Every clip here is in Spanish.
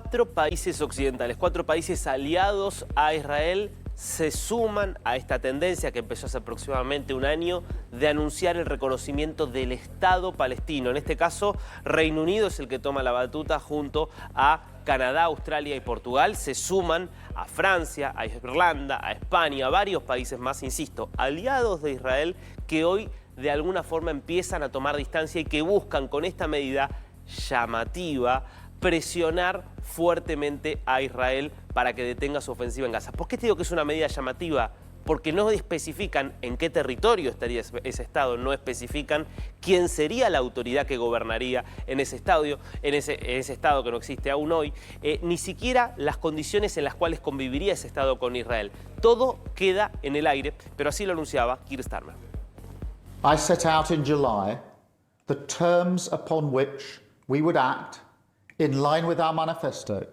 Cuatro países occidentales, cuatro países aliados a Israel se suman a esta tendencia que empezó hace aproximadamente un año de anunciar el reconocimiento del Estado palestino. En este caso, Reino Unido es el que toma la batuta junto a Canadá, Australia y Portugal. Se suman a Francia, a Irlanda, a España, a varios países más, insisto, aliados de Israel que hoy de alguna forma empiezan a tomar distancia y que buscan con esta medida llamativa presionar fuertemente a Israel para que detenga su ofensiva en Gaza. ¿Por qué te digo que es una medida llamativa? Porque no especifican en qué territorio estaría ese Estado, no especifican quién sería la autoridad que gobernaría en ese Estado que no existe aún hoy, ni siquiera las condiciones en las cuales conviviría ese Estado con Israel. Todo queda en el aire, pero así lo anunciaba Keir Starmer. I set out in July the terms upon which we would act in line with our manifesto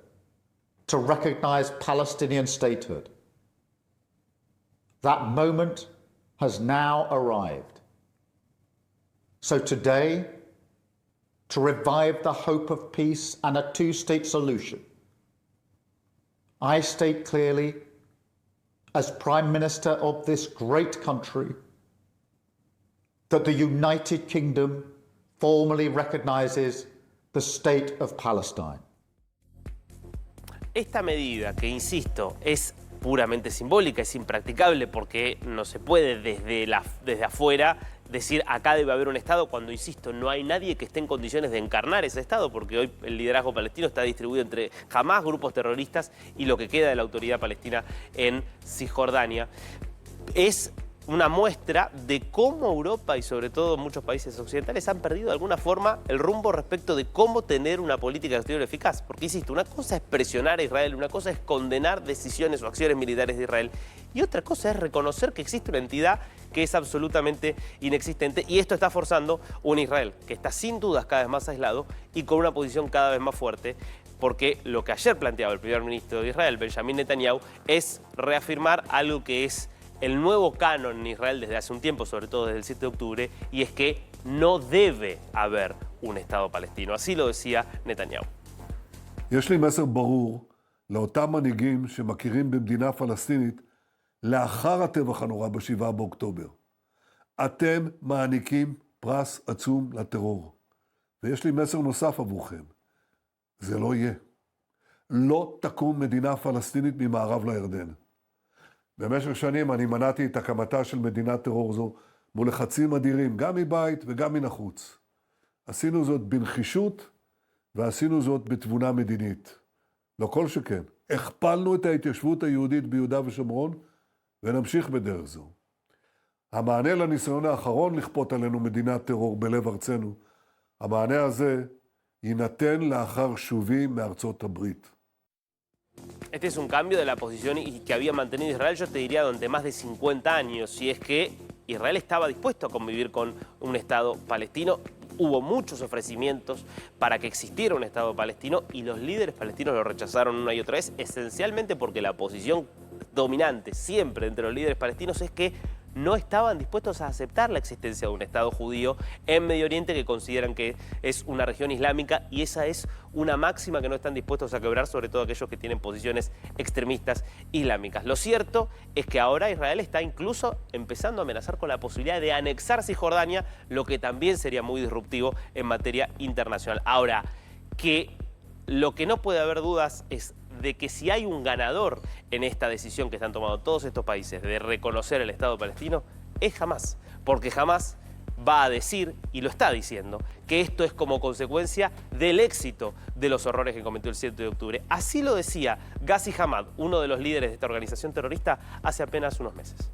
to recognize Palestinian statehood. That moment has now arrived. So today, to revive the hope of peace and a two-state solution, I state clearly, as Prime Minister of this great country, that the United Kingdom formally recognizes the state of Palestine. Esta medida, que insisto, es puramente simbólica, es impracticable porque no se puede desde afuera decir acá debe haber un Estado cuando, insisto, no hay nadie que esté en condiciones de encarnar ese Estado, porque hoy el liderazgo palestino está distribuido entre Hamás, grupos terroristas y lo que queda de la autoridad palestina en Cisjordania. Es una muestra de cómo Europa y sobre todo muchos países occidentales han perdido de alguna forma el rumbo respecto de cómo tener una política exterior eficaz. Porque, insisto, una cosa es presionar a Israel, una cosa es condenar decisiones o acciones militares de Israel y otra cosa es reconocer que existe una entidad que es absolutamente inexistente, y esto está forzando un Israel que está sin dudas cada vez más aislado y con una posición cada vez más fuerte, porque lo que ayer planteaba el primer ministro de Israel, Benjamin Netanyahu, es reafirmar algo que es el nuevo canon en Israel desde hace un tiempo, sobre todo desde el 7 de octubre, y es que no debe haber un Estado palestino. Así lo decía Netanyahu. יש לי מסר ברור לאותם מנהיגים שמכירים במדינה פלסטינית לאחר הטבח הנורא ב7 באוקטובר. אתם מעניקים פרס עצום לטרור. ויש לי מסר נוסף עבורכם. זה לא יהיה. לא תקום מדינה פלסטינית ממערב לירדן. במשך שנים אני מנעתי את הקמתה של מדינת טרור זו מול לחצים אדירים, גם מבית וגם מן החוץ. עשינו זאת בנחישות ועשינו זאת בתבונה מדינית. לא כל שכן, הכפלנו את ההתיישבות היהודית ביהודה ושומרון ונמשיך בדרך זו. המענה לניסיון האחרון לכפות עלינו מדינת טרור בלב ארצנו, המענה הזה יינתן לאחר שובי מארצות הברית. Este es un cambio de la posición que había mantenido Israel, yo te diría, durante más de 50 años, y es que Israel estaba dispuesto a convivir con un Estado palestino. Hubo muchos ofrecimientos para que existiera un Estado palestino y los líderes palestinos lo rechazaron una y otra vez, esencialmente porque la posición dominante siempre entre los líderes palestinos es que no estaban dispuestos a aceptar la existencia de un Estado judío en Medio Oriente, que consideran que es una región islámica, y esa es una máxima que no están dispuestos a quebrar, sobre todo aquellos que tienen posiciones extremistas islámicas. Lo cierto es que ahora Israel está incluso empezando a amenazar con la posibilidad de anexar Cisjordania, lo que también sería muy disruptivo en materia internacional. Ahora, que lo que no puede haber dudas es de que si hay un ganador en esta decisión que están tomando todos estos países de reconocer el Estado palestino, es Hamás. Porque Hamás va a decir, y lo está diciendo, que esto es como consecuencia del éxito de los horrores que cometió el 7 de octubre. Así lo decía Ghazi Hamad, uno de los líderes de esta organización terrorista, hace apenas unos meses.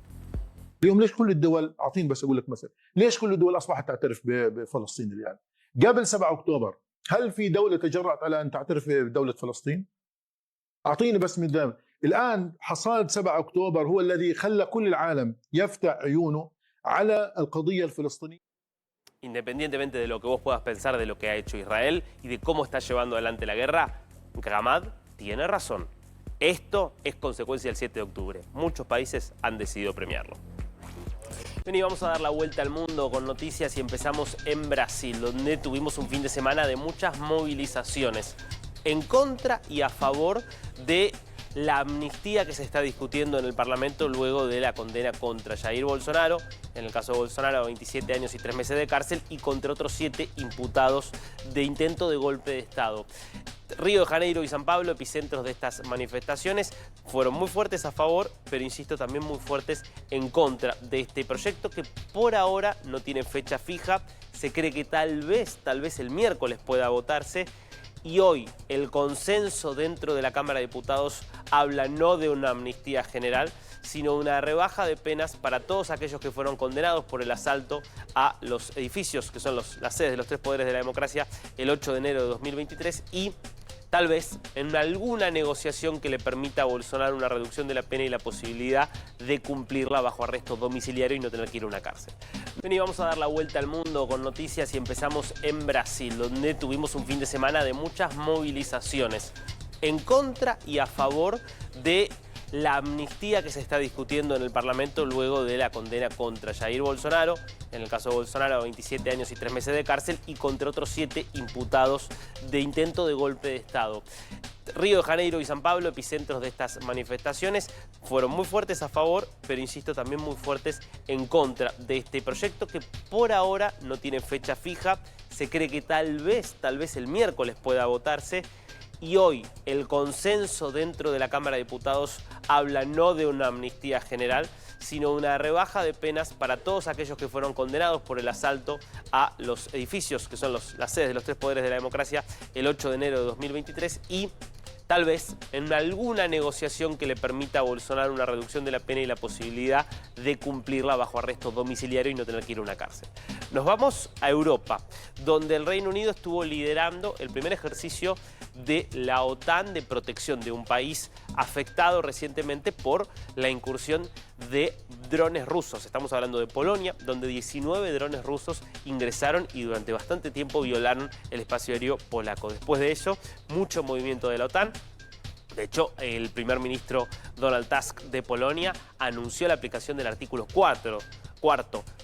اليوم ليش كل الدول اعطيني بس اقول لك مثلا ليش كل الدول اصبحت تعترف بفلسطين الان؟ قبل 7 اكتوبر هل في دوله تجرأت على ان تعترف بدوله فلسطين؟ اعطيني بس من دائما. الان حصاد 7 اكتوبر هو الذي خلى كل العالم يفتح عيونه على القضيه الفلسطينيه. Independientemente de lo que vos puedas pensar de lo que ha hecho Israel y de cómo está llevando adelante la guerra, Hamad tiene razón. Esto es consecuencia del 7 de octubre. Muchos países han decidido premiarlo. Bien, y vamos a dar la vuelta al mundo con noticias y empezamos en Brasil, donde tuvimos un fin de semana de muchas movilizaciones. en contra y a favor de la amnistía que se está discutiendo en el Parlamento luego de la condena contra Jair Bolsonaro, en el caso de Bolsonaro 27 años y 3 meses de cárcel, y contra otros 7 imputados de intento de golpe de Estado. Río de Janeiro y San Pablo, epicentros de estas manifestaciones, fueron muy fuertes a favor, pero insisto, también muy fuertes en contra de este proyecto que por ahora no tiene fecha fija. Se cree que tal vez el miércoles pueda votarse. Y hoy el consenso dentro de la Cámara de Diputados habla no de una amnistía general, sino de una rebaja de penas para todos aquellos que fueron condenados por el asalto a los edificios, que son las sedes de los 3 poderes de la democracia, el 8 de enero de 2023, y tal vez en alguna negociación que le permita a Bolsonaro una reducción de la pena y la posibilidad de cumplirla bajo arresto domiciliario y no tener que ir a una cárcel. Bien, y vamos a dar la vuelta al mundo con noticias y empezamos en Brasil, donde tuvimos un fin de semana de muchas movilizaciones en contra y a favor de la amnistía que se está discutiendo en el Parlamento luego de la condena contra Jair Bolsonaro, en el caso de Bolsonaro 27 años y 3 meses de cárcel, y contra otros 7 imputados de intento de golpe de Estado. Río de Janeiro y San Pablo, epicentros de estas manifestaciones, fueron muy fuertes a favor, pero insisto, también muy fuertes en contra de este proyecto que por ahora no tiene fecha fija. Se cree que tal vez el miércoles pueda votarse. Y hoy el consenso dentro de la Cámara de Diputados habla no de una amnistía general, sino de una rebaja de penas para todos aquellos que fueron condenados por el asalto a los edificios, que son las sedes de los 3 poderes de la democracia, el 8 de enero de 2023, y tal vez en alguna negociación que le permita a Bolsonaro una reducción de la pena y la posibilidad de cumplirla bajo arresto domiciliario y no tener que ir a una cárcel. Nos vamos a Europa, donde el Reino Unido estuvo liderando el primer ejercicio de la OTAN de protección de un país afectado recientemente por la incursión de drones rusos. Estamos hablando de Polonia, donde 19 drones rusos ingresaron y durante bastante tiempo violaron el espacio aéreo polaco. Después de eso, mucho movimiento de la OTAN. De hecho, el primer ministro Donald Tusk de Polonia anunció la aplicación del artículo cuarto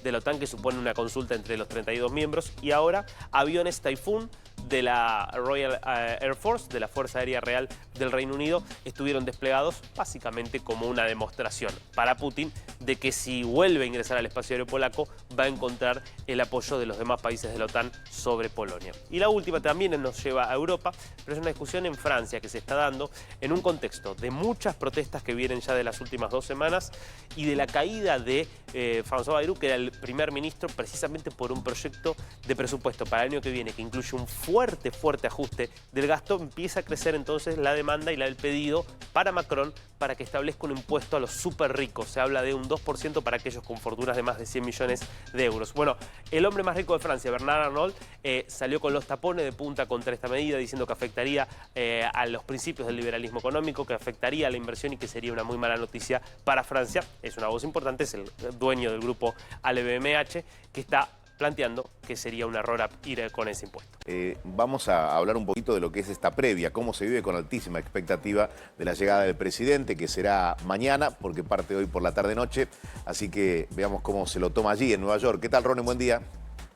de la OTAN, que supone una consulta entre los 32 miembros, y ahora aviones Typhoon de la Royal Air Force, de la Fuerza Aérea Real del Reino Unido, estuvieron desplegados básicamente como una demostración para Putin de que si vuelve a ingresar al espacio aéreo polaco va a encontrar el apoyo de los demás países de la OTAN sobre Polonia. Y la última también nos lleva a Europa, pero es una discusión en Francia que se está dando en un contexto de muchas protestas que vienen ya de las últimas 2 semanas y de la caída de François Bayrou, que era el primer ministro, precisamente por un proyecto de presupuesto para el año que viene que incluye un fuerte ajuste del gasto. Empieza a crecer entonces la demanda y el pedido para Macron para que establezca un impuesto a los súper ricos. Se habla de un 2% para aquellos con fortunas de más de 100 millones de euros. Bueno, el hombre más rico de Francia, Bernard Arnault, salió con los tapones de punta contra esta medida, diciendo que afectaría a los principios del liberalismo económico, que afectaría a la inversión y que sería una muy mala noticia para Francia. Es una voz importante, es el dueño del grupo LVMH, que está planteando que sería un error ir con ese impuesto. Vamos a hablar un poquito de lo que es esta previa, cómo se vive con altísima expectativa de la llegada del presidente, que será mañana, porque parte hoy por la tarde-noche, así que veamos cómo se lo toma allí en Nueva York. ¿Qué tal, Ronen? Buen día.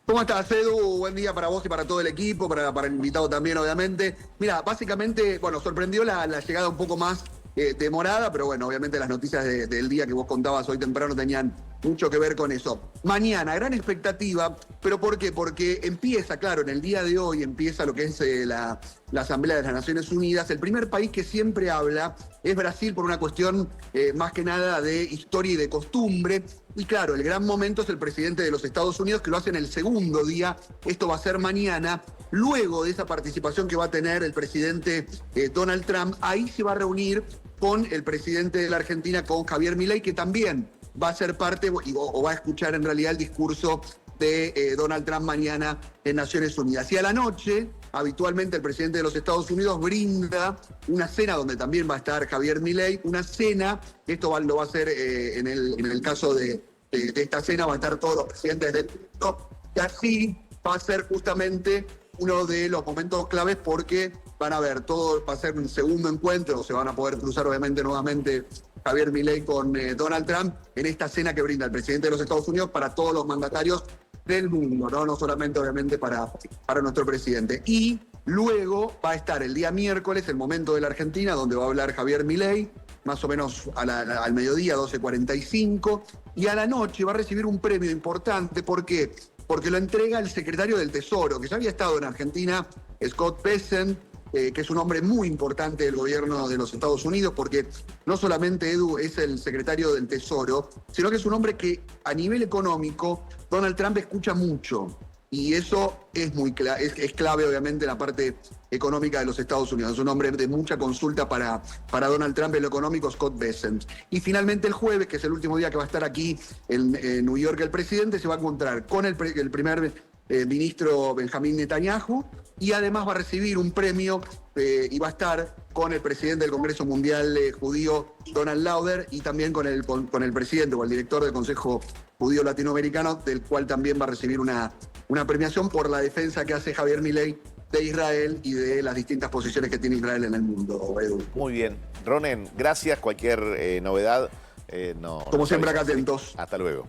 ¿Cómo estás, Edu? Buen día para vos y para todo el equipo, para el invitado también, obviamente. Mira, básicamente, bueno, sorprendió la llegada un poco más demorada, pero bueno, obviamente las noticias del día que vos contabas hoy temprano tenían mucho que ver con eso. Mañana, gran expectativa, pero ¿por qué? Porque empieza, claro, en el día de hoy empieza lo que es la Asamblea de las Naciones Unidas. El primer país que siempre habla es Brasil por una cuestión más que nada de historia y de costumbre. Y claro, el gran momento es el presidente de los Estados Unidos, que lo hace en el segundo día. Esto va a ser mañana. Luego de esa participación que va a tener el presidente Donald Trump, ahí se va a reunir con el presidente de la Argentina, con Javier Milei, que también va a ser parte o va a escuchar en realidad el discurso de Donald Trump mañana en Naciones Unidas. Y a la noche, habitualmente el presidente de los Estados Unidos brinda una cena donde también va a estar Javier Milei, una cena, esto lo va a hacer en el caso de esta cena, va a estar todos los presidentes del mundo, y así va a ser justamente uno de los momentos claves porque van a ver, todo va a ser un segundo encuentro, se van a poder cruzar obviamente nuevamente Javier Milei con Donald Trump en esta cena que brinda el presidente de los Estados Unidos para todos los mandatarios del mundo, no solamente obviamente para nuestro presidente. Y Luego va a estar el día miércoles, el momento de la Argentina, donde va a hablar Javier Milei, más o menos al mediodía, 12:45, y a la noche va a recibir un premio importante. ¿Por qué? Porque lo entrega el secretario del Tesoro, que ya había estado en Argentina, Scott Bessent, que es un hombre muy importante del gobierno de los Estados Unidos, porque no solamente Edu es el secretario del Tesoro, sino que es un hombre que a nivel económico Donald Trump escucha mucho. Y eso es clave, obviamente, en la parte económica de los Estados Unidos. Es un hombre de mucha consulta para Donald Trump en lo económico, Scott Bessent. Y finalmente el jueves, que es el último día que va a estar aquí en New York el presidente, se va a encontrar con el primer ministro Benjamín Netanyahu, y además va a recibir un premio y va a estar con el presidente del Congreso Mundial Judío, Donald Lauder, y también con el presidente o el director del Consejo Judío Latinoamericano, del cual también va a recibir una premiación por la defensa que hace Javier Milei de Israel y de las distintas posiciones que tiene Israel en el mundo, Edu. Muy bien. Ronen, gracias. Cualquier novedad, no. Como siempre, acá atentos. Hasta luego.